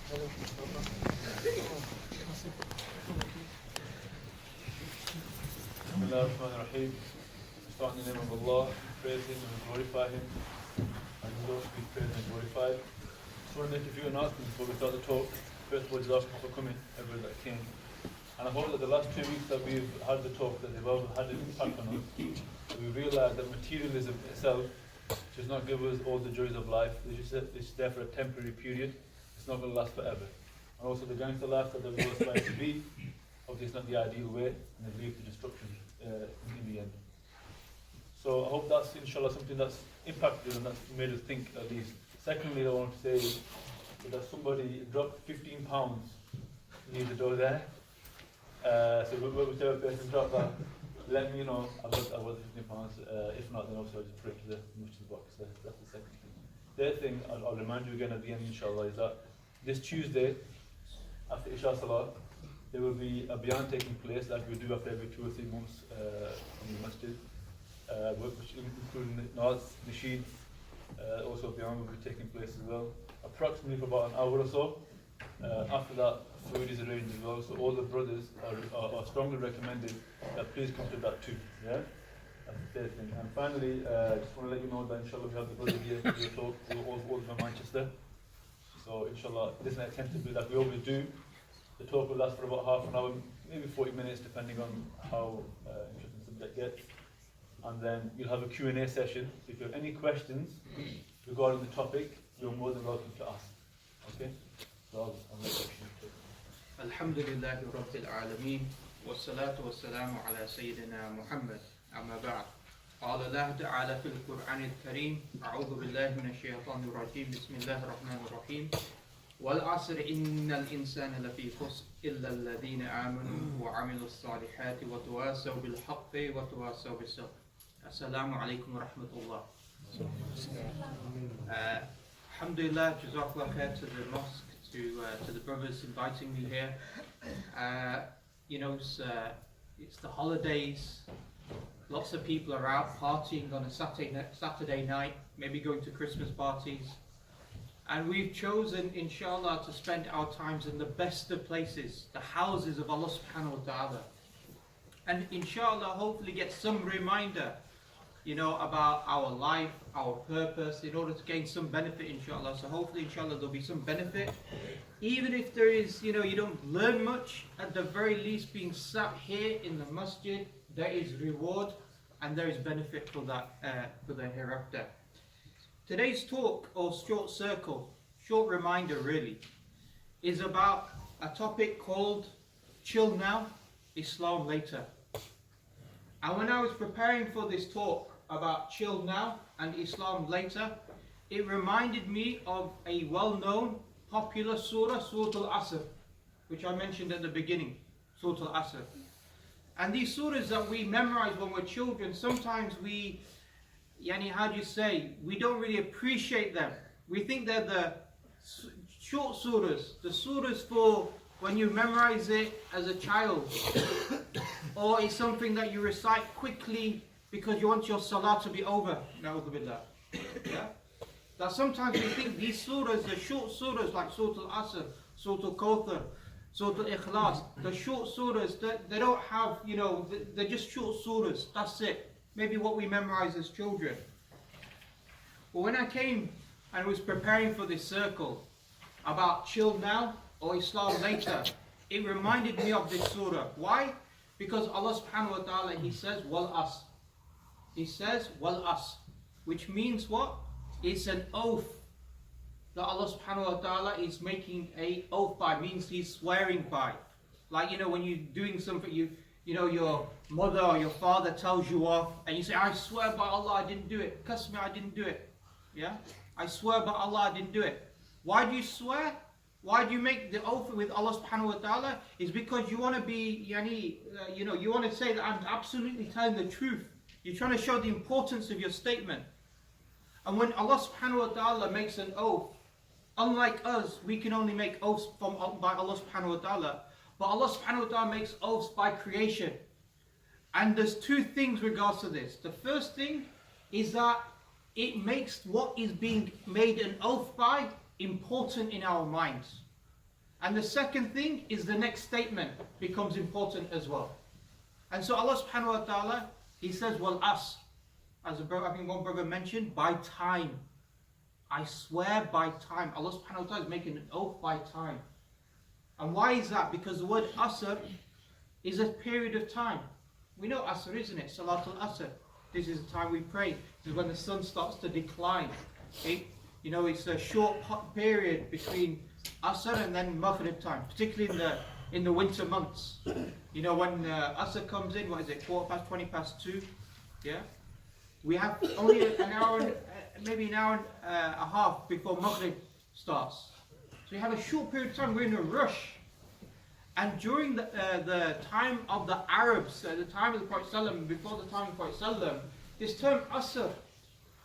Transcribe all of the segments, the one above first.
Bismillahirrahmanirrahim. Start in the name of Allah, praise Him and glorify Him, and He alone be praised and glorified. Just want to make a few announcements before we start the talk. First of all, jazakumullah for coming, everyone that came. And I hope that the last 2 weeks that we've had the talk, that they've all had an impact on us. We realise that materialism itself does not give us all the joys of life. It's there for a temporary period. It's not going to last forever. And also the gangster lifestyle that we all aspire to be, obviously it's not the ideal way, and it leads to destruction in the end. So I hope that's, inshallah, something that's impacted and that's made us think at least. Secondly, I want to say that somebody dropped £15 near the door there. So whichever person dropped that, let me know about the £15. If not, then also I'll just put it to the masjid box. That's the second thing. Third thing, I'll remind you again at the end, inshallah, is that this Tuesday, after Isha Salah, there will be a bayan taking place like we do after every 2 or 3 months in the masjid, which including Naz, Nasheed, also a bayan will be taking place as well, approximately for about an hour or so. After that, food is arranged as well, so all the brothers are strongly recommended that please come to that too. Yeah? That's the third thing. And finally, just want to let you know that inshallah we have the brothers here to do a talk, all from Manchester. So inshallah, this is an attempt to do like we always do. The talk will last for about half an hour, maybe 40 minutes, depending on how interesting the subject gets. And then you'll have a Q&A session. So if you have any questions regarding the topic, you're more than welcome to ask. Okay? So I'll let you take it. Alhamdulillahi Rabbil Alameen. Wassalatu wassalamu ala Sayyidina Muhammad. Amma ba'd. قال الله تعالى في القرآن الكريم أعوذ بالله من الشيطان الرجيم بسم الله الرحمن الرحيم والعصر إن الإنسان لفي خسر إلا الذين آمنوا وعملوا الصالحات وتواصوا بالحق وتواصوا بالصبر. السلام عليكم ورحمة الله. Alhamdulillah, Jazakallah khair to the mosque, to the brothers inviting me here. It's the holidays. Lots of people are out partying on a Saturday night, maybe going to Christmas parties. And we've chosen, inshallah, to spend our times in the best of places, the houses of Allah subhanahu wa ta'ala. And inshallah, hopefully get some reminder, about our life, our purpose, in order to gain some benefit, inshallah. So hopefully, inshallah, there'll be some benefit. Even if there is, you don't learn much, at the very least being sat here in the masjid, there is reward and there is benefit for that, for the hereafter. Today's talk, or short circle, short reminder really, is about a topic called Chill Now, Islam Later. And when I was preparing for this talk about Chill Now and Islam Later, it reminded me of a well-known, popular surah, Surah Al-Asr, which I mentioned at the beginning, Surah Al-Asr. And these surahs that we memorize when we're children, sometimes we don't really appreciate them. We think they're the short surahs, the surahs for when you memorize it as a child, or it's something that you recite quickly because you want your salah to be over. Yeah? That sometimes we think these surahs, the short surahs like Surah Al-Asr, Surah Al-Kawthar, Surah Al-Ikhlas, the short surahs, they don't have, they're just short surahs, that's it. Maybe what we memorize as children. But when I came and was preparing for this circle about Chill Now or Islam Later, it reminded me of this surah. Why? Because Allah subhanahu wa ta'ala, He says, Wal As. He says, Wal As. Which means what? It's an oath that Allah subhanahu wa ta'ala is making a oath by, means He's swearing by. Like, when you're doing something, your mother or your father tells you off, and you say, I swear by Allah I didn't do it. Cuss me, I didn't do it. Yeah? I swear by Allah I didn't do it. Why do you swear? Why do you make the oath with Allah subhanahu wa ta'ala? Is because you want to be, you want to say that I'm absolutely telling the truth. You're trying to show the importance of your statement. And when Allah subhanahu wa ta'ala makes an oath, unlike us, we can only make oaths by Allah subhanahu wa ta'ala. But Allah subhanahu wa ta'ala makes oaths by creation. And there's two things regards to this. The first thing is that it makes what is being made an oath by important in our minds. And the second thing is the next statement becomes important as well. And so Allah subhanahu wa ta'ala, He says, well, us, as I think one brother mentioned, by time. I swear by time. Allah subhanahu wa ta'ala is making an oath by time. And why is that? Because the word Asr is a period of time. We know Asr, isn't it? Salatul Asr. This is the time we pray. This is when the sun starts to decline. Okay? You know, it's a short period between Asr and then Maghrib time, particularly in the winter months. You know, when Asr comes in, what is it, 2:15? Yeah? We have only an hour, maybe an hour and a half before Maghrib starts. So we have a short period of time, we're in a rush. And during the time of the Arabs, the time of the Prophet ﷺ, before the time of the Prophet ﷺ, this term Asr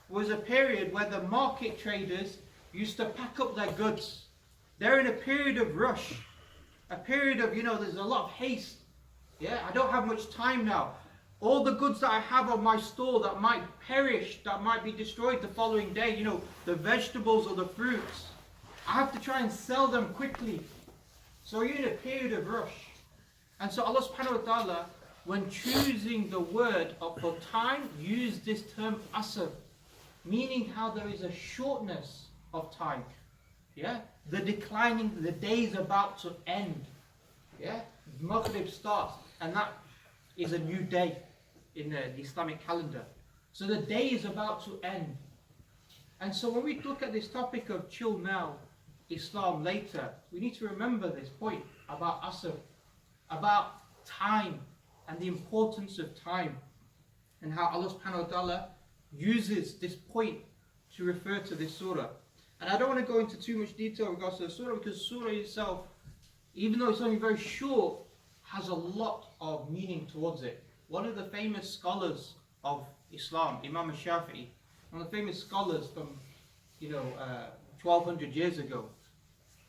was a period where the market traders used to pack up their goods. They're in a period of rush, a period of, you know, there's a lot of haste. Yeah, I don't have much time now. All the goods that I have on my store that might perish, that might be destroyed the following day, you know, the vegetables or the fruits, I have to try and sell them quickly. So you're in a period of rush. And so Allah subhanahu wa ta'ala, when choosing the word for time, used this term Asr, meaning how there is a shortness of time. Yeah? The declining, the day is about to end. Yeah? Maghrib starts, and that is a new day in the Islamic calendar. So the day is about to end. And so when we look at this topic of chill now, Islam later, we need to remember this point about Asr, about time and the importance of time, and how Allah subhanahu wa ta'ala uses this point to refer to this surah. And I don't want to go into too much detail in regards to the surah, because the surah itself, even though it's only very short, has a lot of meaning towards it. One of the famous scholars of Islam, Imam al-Shafi'i, one of the famous scholars from 1200 years ago,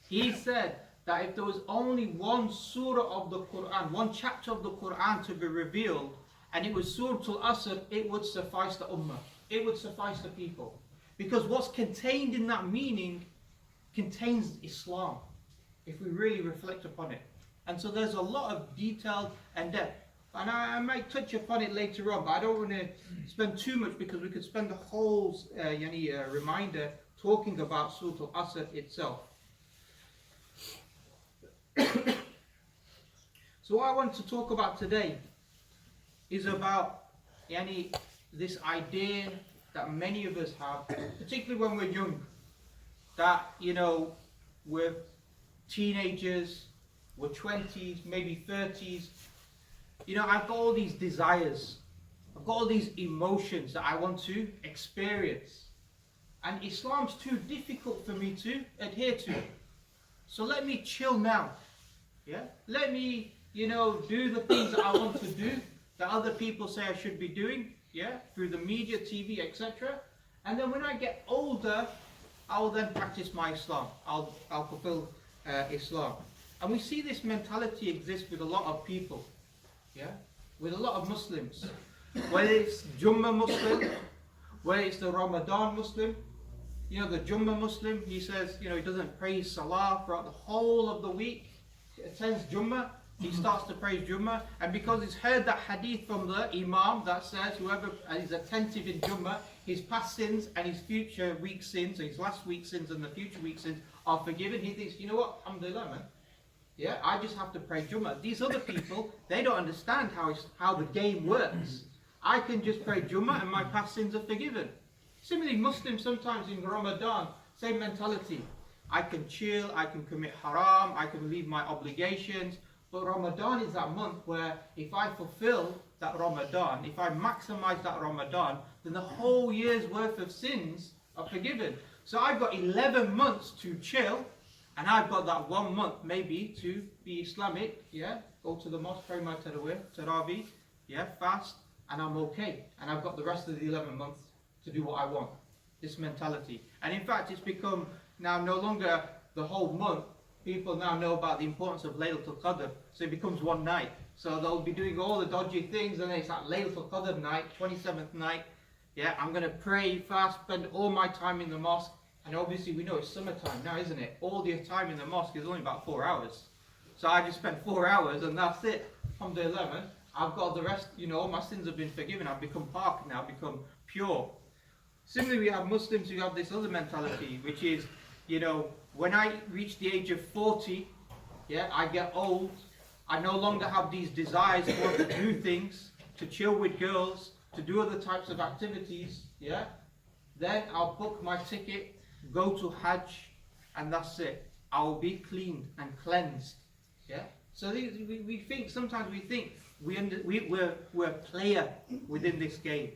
he said that if there was only one surah of the Quran, one chapter of the Quran to be revealed, and it was Surah Al-Asr, it would suffice the ummah. It would suffice the people. Because what's contained in that meaning contains Islam, if we really reflect upon it. And so there's a lot of detail and depth. And I might touch upon it later on, but I don't want to spend too much, because we could spend the whole reminder talking about Surah Al-Asr itself. So what I want to talk about today is about this idea that many of us have, particularly when we're young, that, we're teenagers, we're 20s, maybe 30s. I've got all these desires, I've got all these emotions that I want to experience, and Islam's too difficult for me to adhere to. So let me chill now. Yeah? Let me, do the things that I want to do, that other people say I should be doing, yeah, through the media, TV, etc. And then when I get older, I will then practice my Islam. I'll fulfill Islam. And we see this mentality exist with a lot of people, yeah, with a lot of Muslims. Whether it's Jummah Muslim, whether it's the Ramadan Muslim. The Jummah Muslim, he says, he doesn't praise Salah throughout the whole of the week. He attends Jummah, he starts to praise Jummah, and because he's heard that hadith from the Imam that says whoever is attentive in Jummah, his past sins and his future week sins, his last week's sins and the future week's sins are forgiven, he thinks, you know what, alhamdulillah, man. Yeah, I just have to pray Jummah. These other people, they don't understand how the game works. I can just pray Jummah and my past sins are forgiven. Similarly, Muslims sometimes in Ramadan, same mentality. I can chill, I can commit haram, I can leave my obligations. But Ramadan is that month where if I fulfill that Ramadan, if I maximize that Ramadan, then the whole year's worth of sins are forgiven. So I've got 11 months to chill, and I've got that 1 month maybe to be Islamic, yeah, go to the mosque, pray my Taraweeh, yeah, fast, and I'm okay. And I've got the rest of the 11 months to do what I want. This mentality. And in fact, it's become now no longer the whole month. People now know about the importance of Laylatul Qadr. So it becomes one night. So they'll be doing all the dodgy things, and then it's that Laylatul Qadr night, 27th night. Yeah, I'm going to pray, fast, spend all my time in the mosque, And obviously we know it's summertime now, isn't it? All the time in the mosque is only about 4 hours. So I just spent 4 hours and that's it. Alhamdulillah, I've got the rest, all my sins have been forgiven. I've become park now, become pure. Similarly, we have Muslims who have this other mentality, which is, when I reach the age of 40, I get old. I no longer have these desires to want to do things, to chill with girls, to do other types of activities, Then I'll book my ticket, go to Hajj, and that's it. I will be cleaned and cleansed, So sometimes we think we're a player within this game,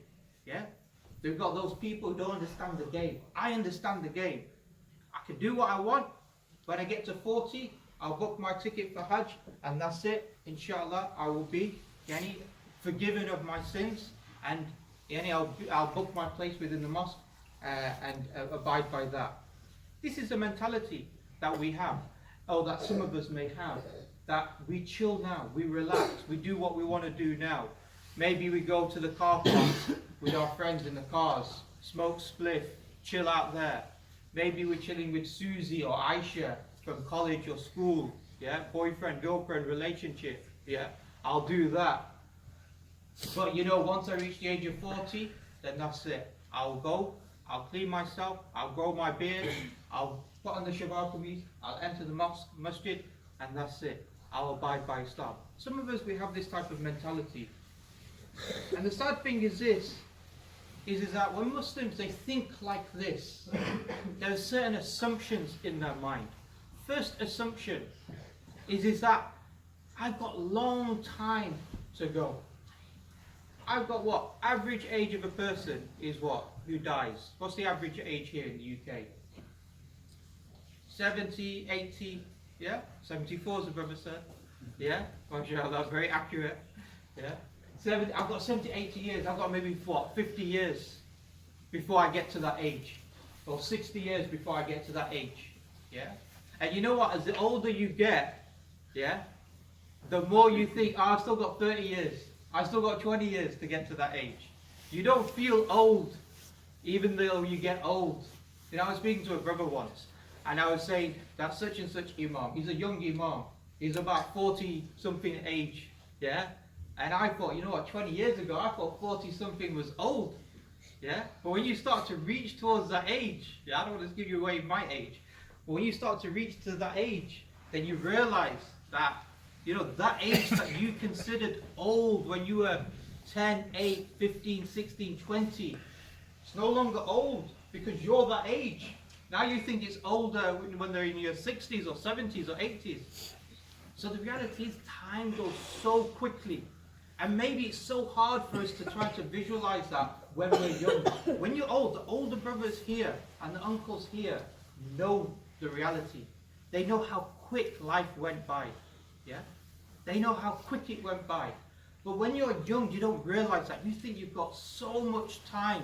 We've got those people who don't understand the game. I understand the game. I can do what I want. When I get to 40, I'll book my ticket for Hajj, and that's it. Inshallah, I will be forgiven of my sins, and I'll book my place within the mosque and abide by that. This is the mentality that we have, or that some of us may have, that we chill now, we relax, we do what we want to do now. Maybe we go to the car park with our friends in the cars, smoke spliff, chill out there. Maybe we're chilling with Susie or Aisha from college or school, boyfriend, girlfriend relationship, I'll do that. But once I reach the age of 40, then that's it. I'll go, I'll clean myself, I'll grow my beard, I'll put on the shabab kameez, I'll enter the masjid, and that's it. I'll abide by Islam. Some of us, we have this type of mentality. And the sad thing is this, is that when Muslims, they think like this, there are certain assumptions in their mind. First assumption is that I've got long time to go. I've got what? Average age of a person is what? Who dies? What's the average age here in the UK? 70, 80, 74 as the brother said. MashaAllah, that's very accurate. I've got 70, 80 years. I've got maybe 50 years before I get to that age, or 60 years before I get to that age. And you know what? As the older you get, the more you think, I've still got 30 years. I've still got 20 years to get to that age. You don't feel old, even though you get old. I was speaking to a brother once, and I was saying that such and such imam, he's a young imam. He's about 40 something age, And I thought, 20 years ago, I thought 40 something was old, But when you start to reach towards that age, I don't want to give you away my age, but when you start to reach to that age, then you realize that, that age that you considered old when you were 10, 8, 15, 16, 20, it's no longer old because you're that age. Now you think it's older when they're in your 60s or 70s or 80s. So the reality is time goes so quickly. And maybe it's so hard for us to try to visualize that when we're young. When you're old, the older brothers here and the uncles here know the reality. They know how quick life went by. They know how quick it went by. But when you're young, you don't realize that. You think you've got so much time.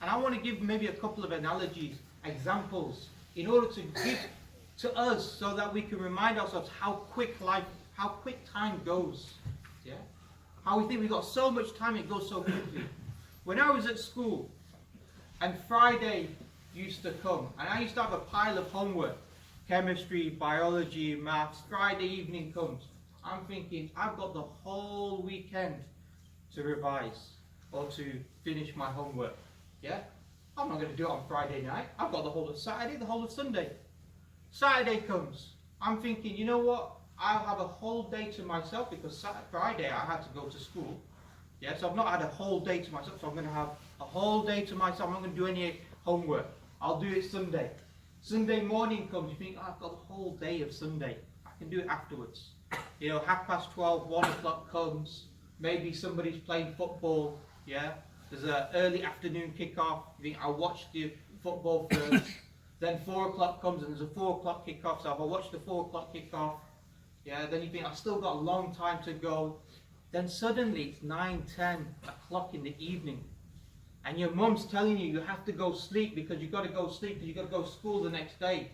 And I want to give maybe a couple of analogies, examples, in order to give to us so that we can remind ourselves how quick time goes. How we think we've got so much time, it goes so quickly. When I was at school, and Friday used to come, and I used to have a pile of homework, chemistry, biology, maths. Friday evening comes, I'm thinking, I've got the whole weekend to revise or to finish my homework. I'm not going to do it on Friday night. I've got the whole of Saturday, the whole of Sunday. Saturday comes, I'm thinking, you know what? I'll have a whole day to myself because Friday I had to go to school. So I've not had a whole day to myself, so I'm going to have a whole day to myself. I'm not going to do any homework. I'll do it Sunday. Sunday morning comes, you think, I've got the whole day of Sunday. I can do it afterwards. 12:30, 1 o'clock comes. Maybe somebody's playing football. There's an early afternoon kickoff. You think, I'll watch the football first. Then 4 o'clock comes and there's a 4 o'clock kickoff. So I'll watch the 4 o'clock kickoff. Then you think, I've still got a long time to go. Then suddenly it's 9, 10 o'clock in the evening. And your mum's telling you have to go sleep because you've got to go sleep because you've got to go to school the next day.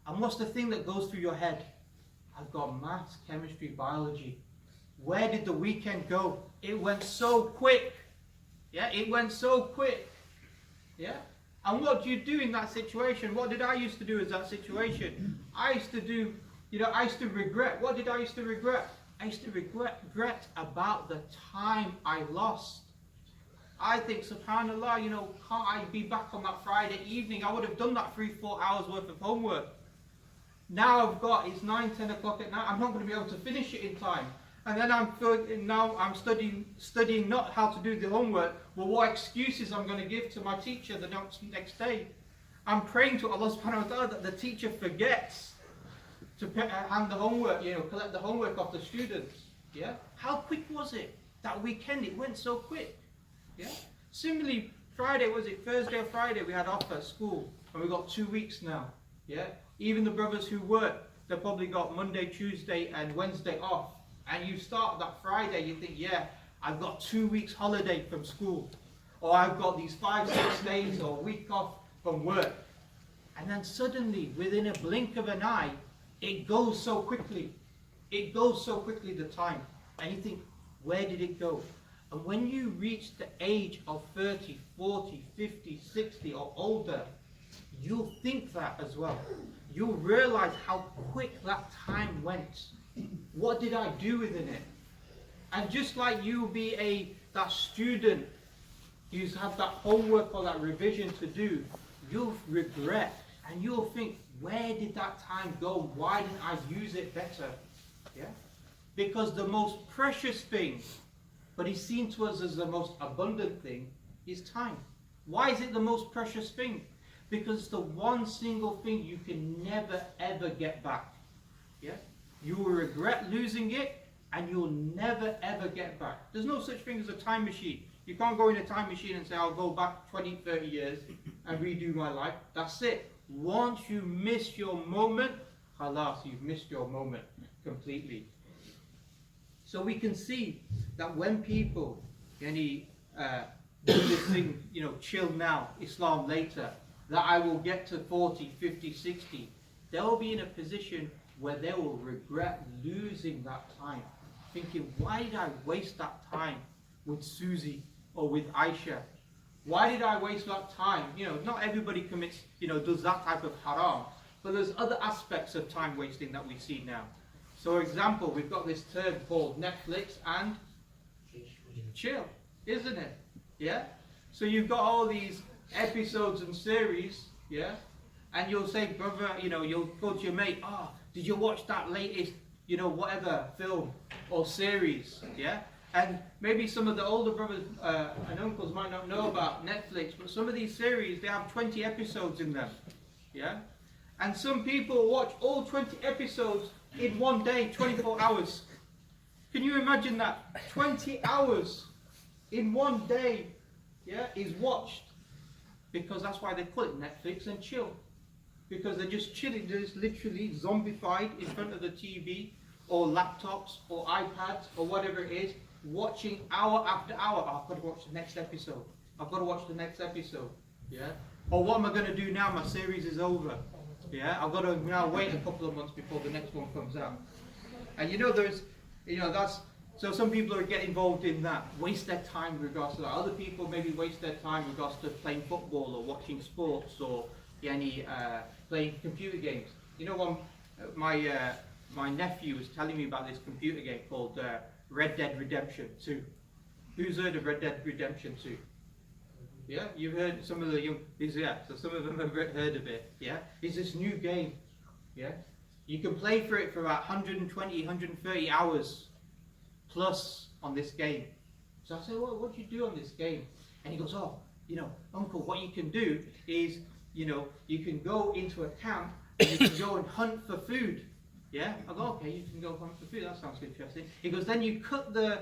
And what's the thing that goes through your head? I've got maths, chemistry, biology. Where did the weekend go? It went so quick. It went so quick. And what do you do in that situation? What did I used to do in that situation? I used to do, I used to regret. What did I used to regret? I used to regret about the time I lost. I think, subhanAllah, can't I be back on that Friday evening? I would have done that 3-4 hours worth of homework. Now it's 9-10 o'clock at night. I'm not going to be able to finish it in time. And then I'm studying not how to do the homework, but what excuses I'm going to give to my teacher the next day. I'm praying to Allah subhanahu wa ta'ala that the teacher forgets to hand the homework, collect the homework off the students. Yeah? How quick was it? That weekend, it went so quick. Yeah? Similarly, Thursday or Friday, we had off at school, and we got 2 weeks now. Yeah? Even the brothers who work, they probably got Monday, Tuesday, and Wednesday off. And you start that Friday, you think, yeah, I've got 2 weeks holiday from school. Or I've got these 5-6 days or a week off from work. And then suddenly, within a blink of an eye, it goes so quickly. It goes so quickly, the time. And you think, where did it go? And when you reach the age of 30, 40, 50, 60 or older, you'll think that as well. You'll realize how quick that time went. What did I do within it? And just like you'll be that student who's had that homework or that revision to do, you'll regret and you'll think, where did that time go? Why didn't I use it better? Yeah? Because the most precious thing, but is seen to us as the most abundant thing, is time. Why is it the most precious thing? Because it's the one single thing you can never ever get back. Yeah? You will regret losing it, and you'll never ever get back. There's no such thing as a time machine. You can't go in a time machine and say, I'll go back 20, 30 years and redo my life. That's it. Once you miss your moment, halas, you've missed your moment completely. So we can see that when people do this thing, chill now, Islam later, that I will get to 40, 50, 60, they'll be in a position where they will regret losing that time. Thinking, why did I waste that time with Susie or with Aisha? Why did I waste that time? Not everybody commits, does that type of haram. But there's other aspects of time wasting that we see now. So, for example, we've got this term called Netflix and chill, isn't it? Yeah? So you've got all these episodes and series, yeah? And you'll say, brother, you'll go to your mate, did you watch that latest, whatever film or series, yeah? And maybe some of the older brothers and uncles might not know about Netflix, but some of these series, they have 20 episodes in them, yeah? And some people watch all 20 episodes in one day, 24 hours. Can you imagine that? 20 hours in one day, yeah, is watched. Because that's why they call it Netflix and chill. Because they're just chilling, they're just literally zombified in front of the TV or laptops or iPads or whatever it is, watching hour after hour. I've got to watch the next episode. I've got to watch the next episode. Yeah? Or what am I going to do now? My series is over. Yeah? I've got to now wait a couple of months before the next one comes out. And so some people get involved in that, waste their time in regards to that. Other people maybe waste their time in regards to playing football or watching sports or playing computer games. My nephew was telling me about this computer game called Red Dead Redemption 2. Who's heard of Red Dead Redemption 2? Yeah, you've heard some of the young, so some of them have heard of it. Yeah, it's this new game. Yeah, you can play for it for about 120, 130 hours plus on this game. So I said, well, what do you do on this game? And he goes, Uncle, what you can do is, you can go into a camp and you can go and hunt for food. Yeah? I go, okay, you can go hunt for food. That sounds interesting. He goes, then you cut the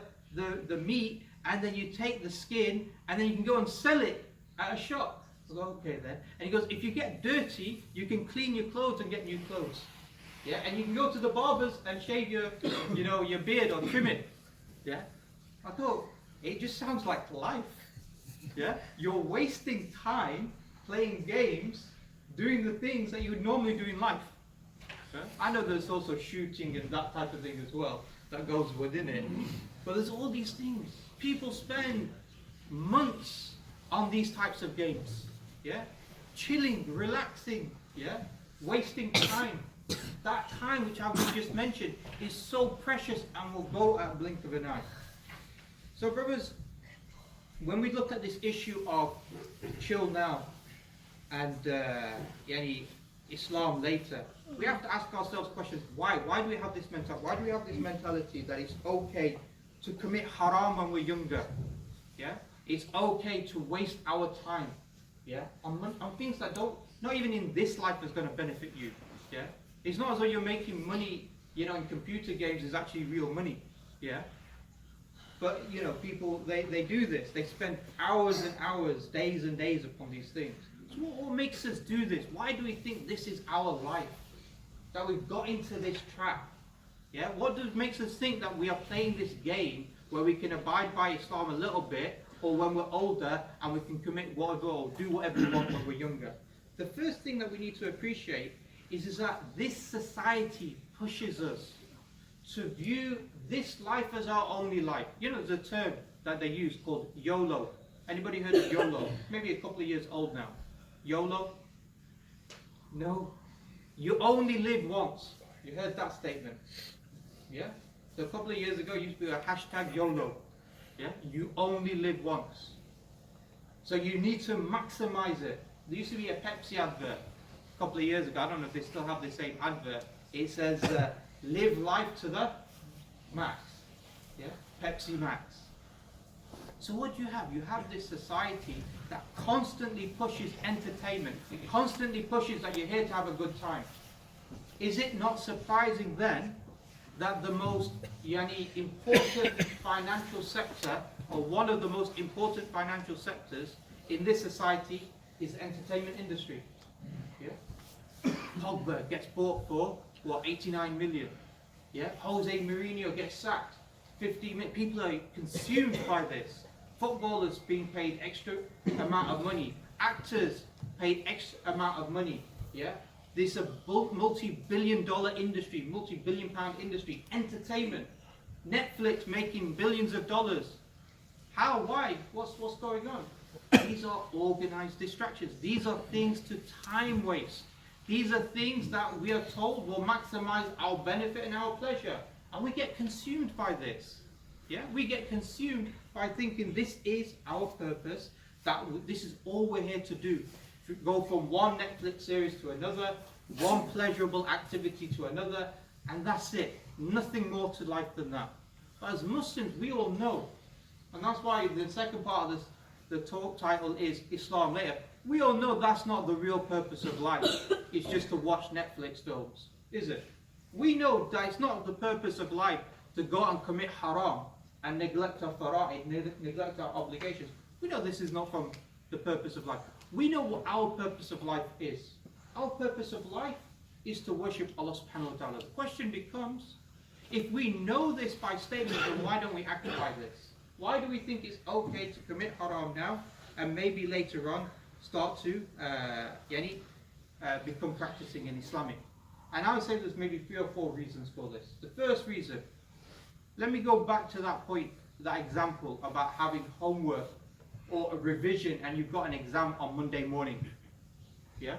meat and then you take the skin and then you can go and sell it at a shop. I go, okay then. And he goes, if you get dirty, you can clean your clothes and get new clothes. Yeah? And you can go to the barbers and shave your beard or trim it. Yeah? I thought, it just sounds like life. Yeah? You're wasting time playing games, doing the things that you would normally do in life. Yeah? I know there's also shooting and that type of thing as well that goes within it. But there's all these things. People spend months on these types of games. Yeah? chilling, relaxing, yeah, wasting time. That time which I've just mentioned is so precious and will go at a blink of an eye. So brothers, when we look at this issue of chill now and yani Islam later, we have to ask ourselves questions. Why? Why do we have this mentality? Why do we have this mentality that it's okay to commit haram when we're younger? Yeah, it's okay to waste our time. Yeah, on things that don't, not even in this life, is going to benefit you. Yeah, it's not as though you're making money, you know, in computer games is actually real money. Yeah. But, you know, people, they do this. They spend hours and hours, days and days upon these things. So what makes us do this? Why do we think this is our life? That we've got into this trap? Yeah? What makes us think that we are playing this game where we can abide by Islam a little bit, or when we're older and we can commit whatever or do whatever we want when we're younger? The first thing that we need to appreciate is that this society pushes us to view this life as our only life. You know, there's a term that they use called YOLO. Anybody heard of YOLO? Maybe a couple of years old now. YOLO? No. You only live once. You heard that statement? Yeah? So a couple of years ago, it used to be a hashtag YOLO. Yeah? You only live once. So you need to maximize it. There used to be a Pepsi advert a couple of years ago. I don't know if they still have the same advert. It says, live life to the max. Yeah? Pepsi Max. So what do you have? You have this society that constantly pushes entertainment, constantly pushes that you're here to have a good time. Is it not surprising then that the most important financial sector, or one of the most important financial sectors in this society, is the entertainment industry? Yeah? Pogba gets bought for, what, 89 million? Yeah? Jose Mourinho gets sacked. 50 million. People are consumed by this. Footballers being paid extra amount of money. Actors paid extra amount of money. Yeah? This is a multi-billion-dollar industry, multi-billion-pound industry. Entertainment. Netflix making billions of dollars. How? Why? What's going on? These are organized distractions. These are things to time waste. These are things that we are told will maximize our benefit and our pleasure. And we get consumed by this. Yeah? We get consumed by thinking this is our purpose, that this is all we're here to do. Go from one Netflix series to another, one pleasurable activity to another, and that's it. Nothing more to life than that. But as Muslims, we all know, and that's why the second part of this, the talk title is Islam Later. We all know that's not the real purpose of life. It's just to watch Netflix films, is it? We know that it's not the purpose of life to go and commit haram and neglect our fara'id, neglect our obligations. We know this is not from the purpose of life. We know what our purpose of life is. Our purpose of life is to worship Allah subhanahu wa ta'ala. The question becomes, if we know this by statement, then why don't we act by this? Why do we think it's okay to commit haram now and maybe later on start to become practicing in Islamic? And I would say there's maybe 3 or 4 reasons for this. The first reason, let me go back to that point, that example about having homework or a revision and you've got an exam on Monday morning. Yeah?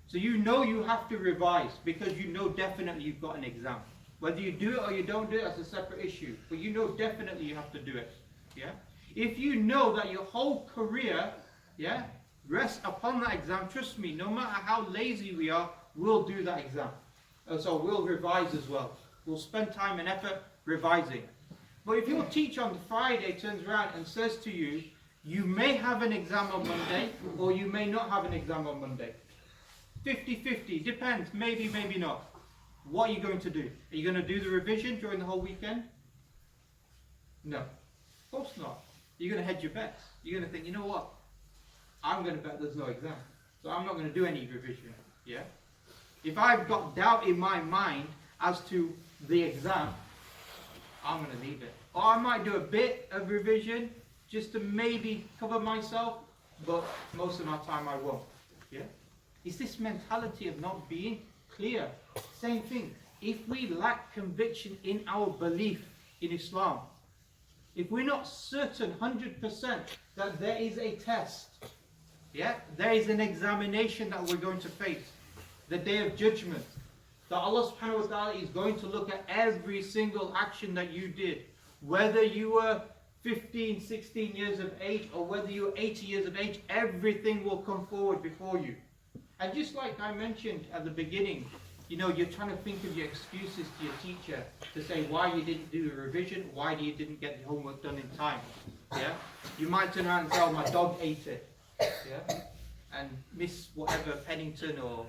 So you know you have to revise because you know definitely you've got an exam. Whether you do it or you don't do it, that's a separate issue. But you know definitely you have to do it. Yeah? If you know that your whole career, yeah, rests upon that exam, trust me, no matter how lazy we are, we'll do that exam. So we'll revise as well. We'll spend time and effort revising. But if your teacher on the Friday turns around and says to you, you may have an exam on Monday, or you may not have an exam on Monday. 50-50, depends, maybe, maybe not. What are you going to do? Are you going to do the revision during the whole weekend? No, of course not. You're going to hedge your bets. You're going to think, you know what? I'm going to bet there's no exam. So I'm not going to do any revision. Yeah? If I've got doubt in my mind as to the exam, I'm going to leave it. Or I might do a bit of revision just to maybe cover myself, but most of my time I won't. Yeah? It's this mentality of not being clear. Same thing. If we lack conviction in our belief in Islam, if we're not certain 100% that there is a test, Yeah, there is an examination that we're going to face, the day of judgment. That Allah subhanahu wa ta'ala is going to look at every single action that you did. Whether you were 15, 16 years of age or whether you were 80 years of age, everything will come forward before you. And just like I mentioned at the beginning, you know, you're trying to think of your excuses to your teacher to say why you didn't do a revision, why you didn't get the homework done in time. Yeah? You might turn around and say, oh, my dog ate it. Yeah? And Miss whatever Pennington or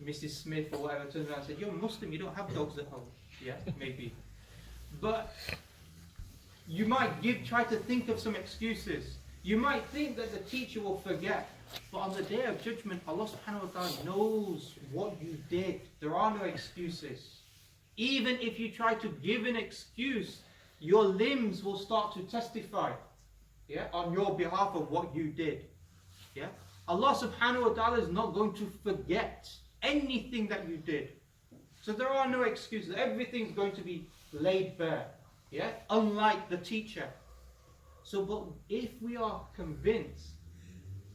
Mrs. Smith or whatever turns around and said, you're a Muslim, you don't have dogs at home. Yeah, maybe. But you might try to think of some excuses. You might think that the teacher will forget. But on the day of judgment, Allah subhanahu wa ta'ala knows what you did. There are no excuses. Even if you try to give an excuse, your limbs will start to testify, yeah, on your behalf of what you did. Yeah? Allah subhanahu wa ta'ala is not going to forget anything that you did. So there are no excuses. Everything's going to be laid bare. Yeah? Unlike the teacher. So, but if we are convinced,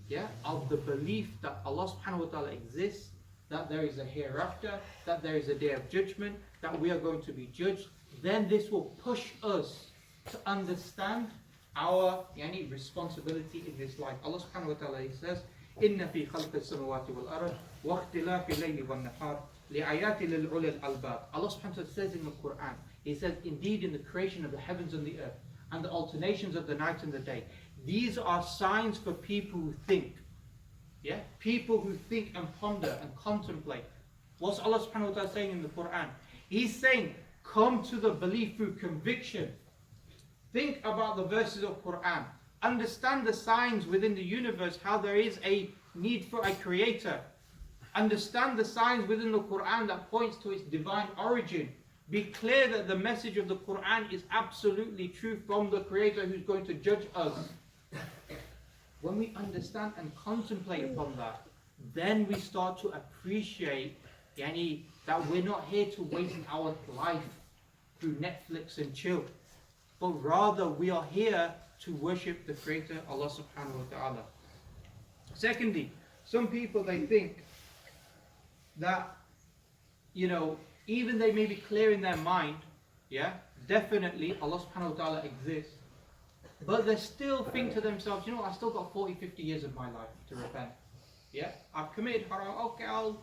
yeah, of the belief that Allah subhanahu wa ta'ala exists, that there is a hereafter, that there is a day of judgment, that we are going to be judged, then this will push us to understand our responsibility in this life. Allah subhanahu wa ta'ala says, إِنَّ فِي خَلْقِ السَّمَوَاتِ وَالْأَرْضِ وَاخْتِلَافِ اللَّيْلِ وَالنَّهَارِ لِآيَاتِ لِلْعُلِي الْأَلْبَابِ. Allah subhanahu wa ta'ala says in the Quran, He says, indeed in the creation of the heavens and the earth, and the alternations of the night and the day, these are signs for people who think. Yeah? People who think and ponder and contemplate. What's Allah subhanahu wa ta'ala saying in the Quran? He's saying, come to the belief through conviction. Think about the verses of Quran. Understand the signs within the universe, how there is a need for a creator. Understand the signs within the Quran that points to its divine origin. Be clear that the message of the Quran is absolutely true from the Creator who's going to judge us. When we understand and contemplate upon that, then we start to appreciate that we're not here to waste our life through Netflix and chill, but rather we are here to worship the Creator, Allah subhanahu wa ta'ala. Secondly, some people, they think that, even they may be clear in their mind, yeah, definitely Allah subhanahu wa ta'ala exists, but they still think to themselves, I still got 40, 50 years of my life to repent. Yeah, I've committed haram, okay, I'll,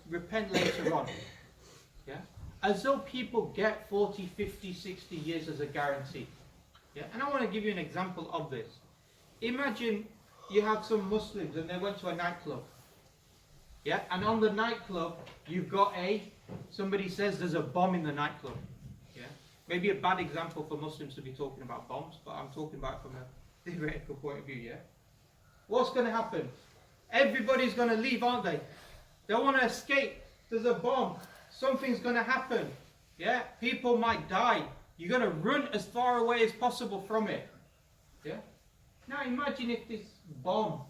repent later on. Yeah, as though people get 40, 50, 60 years as a guarantee. Yeah, and I want to give you an example of this. Imagine you have some Muslims and they went to a nightclub. Yeah, and on the nightclub, you've got somebody says there's a bomb in the nightclub. Yeah, maybe a bad example for Muslims to be talking about bombs, but I'm talking about it from a theoretical point of view. Yeah, what's going to happen? Everybody's going to leave, aren't they? They want to escape. There's a bomb. Something's going to happen. Yeah, people might die. You're going to run as far away as possible from it. Yeah. Now imagine if this bomb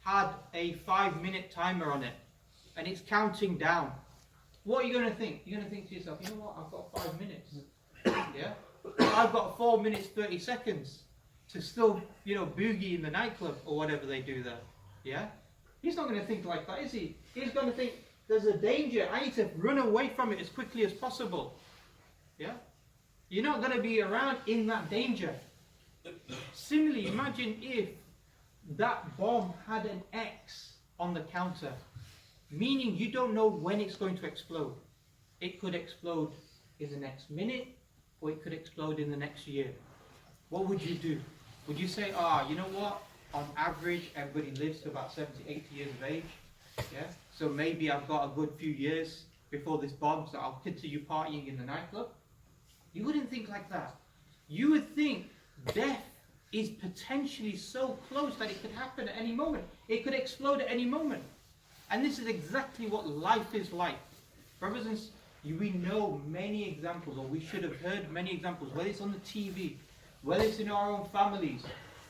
had a 5-minute timer on it, and it's counting down. What are you going to think? You're going to think to yourself, you know what, I've got 5 minutes. Yeah? I've got 4 minutes, 30 seconds to still, boogie in the nightclub or whatever they do there. Yeah? He's not going to think like that, is he? He's going to think, there's a danger. I need to run away from it as quickly as possible. Yeah? You're not going to be around in that danger. Similarly, imagine if that bomb had an X on the counter, meaning you don't know when it's going to explode. It could explode in the next minute, or it could explode in the next year. What would you do? Would you say, you know what? On average, everybody lives to about 70, 80 years of age. Yeah? So maybe I've got a good few years before this bomb, so I'll continue partying in the nightclub. You wouldn't think like that. You would think death is potentially so close that it could happen at any moment. It could explode at any moment. And this is exactly what life is like. Brothers and sisters, we know many examples, or we should have heard many examples, whether it's on the TV, whether it's in our own families,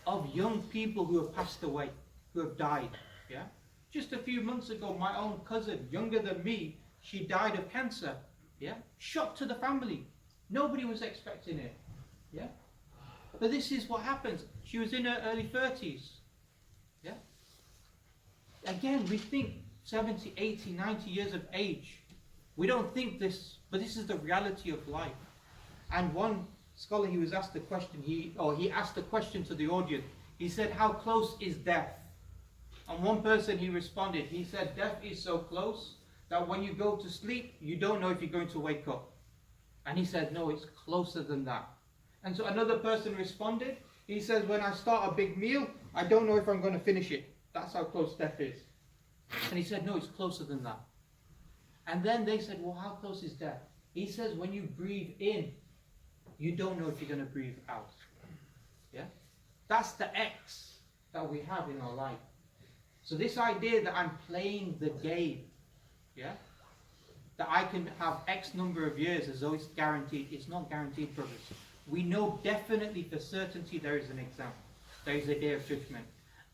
of young people who have passed away, who have died. Yeah? Just a few months ago, my own cousin, younger than me, she died of cancer. Yeah? Shock to the family. Nobody was expecting it. Yeah? But this is what happens. She was in her early 30s. Yeah? again, we think 70, 80, 90 years of age. We don't think this, but this is the reality of life. And one scholar, he was asked a question, he asked a question to the audience. He said, how close is death? And one person, he responded, he said, death is so close that when you go to sleep, you don't know if you're going to wake up. And he said, no, it's closer than that. And so another person responded, he says, when I start a big meal, I don't know if I'm going to finish it. That's how close death is. And he said, no, it's closer than that. And then they said, well, how close is death? He says, when you breathe in, you don't know if you're going to breathe out. Yeah? That's the X that we have in our life. So this idea that I'm playing the game, yeah, that I can have X number of years as though it's guaranteed, it's not guaranteed, brothers. We know definitely for certainty there is an exam. There is a day of judgment.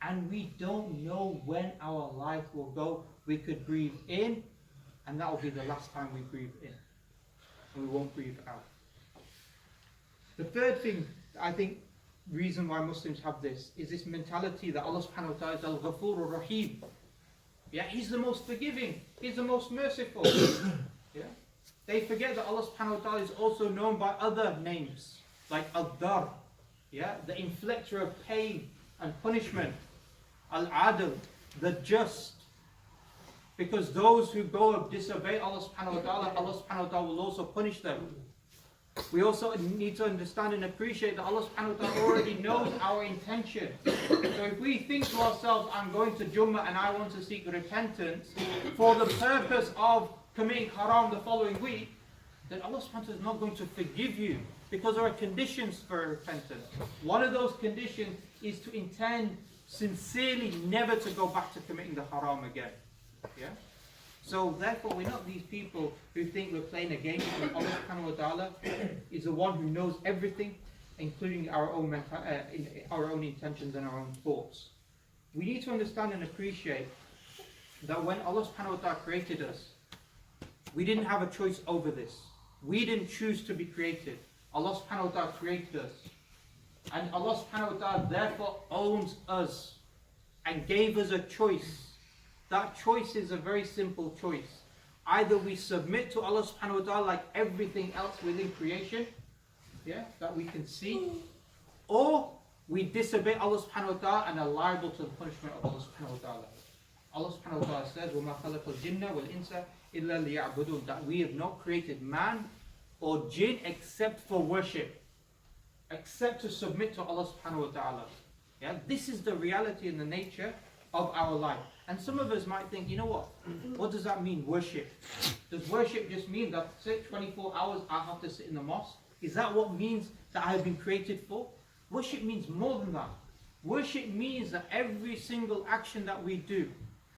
And we don't know when our life will go. We could breathe in, and that will be the last time we breathe in. And we won't breathe out. The third thing, I think, reason why Muslims have this, is this mentality that Allah subhanahu wa ta'ala is al-Ghafur ar-Rahim. Yeah, He's the most forgiving. He's the most merciful. Yeah. They forget that Allah subhanahu wa ta'ala is also known by other names, like Ad-Dar, yeah, the inflictor of pain and punishment. Al-Adl, the just. Because those who go and disobey Allah subhanahu wa ta'ala, Allah subhanahu wa ta'ala will also punish them. We also need to understand and appreciate that Allah subhanahu wa ta'ala already knows our intention. So if we think to ourselves, I'm going to Jummah and I want to seek repentance for the purpose of committing haram the following week, then Allah subhanahu wa ta'ala is not going to forgive you, because there are conditions for repentance. One of those conditions is to intend sincerely never to go back to committing the haram again. Yeah? So therefore we're not these people who think we're playing a game, because Allah subhanahu wa ta'ala is the one who knows everything, including our own intentions and our own thoughts. We need to understand and appreciate that when Allah subhanahu wa ta'ala created us, we didn't have a choice over this. We didn't choose to be created. Allah subhanahu wa ta'ala created us. And Allah subhanahu wa ta'ala therefore owns us and gave us a choice. That choice is a very simple choice. Either we submit to Allah subhanahu wa ta'ala like everything else within creation, yeah, that we can see, or we disobey Allah subhanahu wa ta'ala and are liable to the punishment of Allah subhanahu wa ta'ala. Allah subhanahu wa ta'ala says, وَمَا خَلَقَ الْجِنَّ وَالْإِنسَ إِلَّا لِيَعْبُدُونَ, that we have not created man or jinn except for worship, except to submit to Allah subhanahu wa ta'ala. Yeah? This is the reality and the nature of our life. And some of us might think, you know what does that mean, worship? Does worship just mean that 24 hours I have to sit in the mosque? Is that what means that I have been created for? Worship means more than that. Worship means that every single action that we do,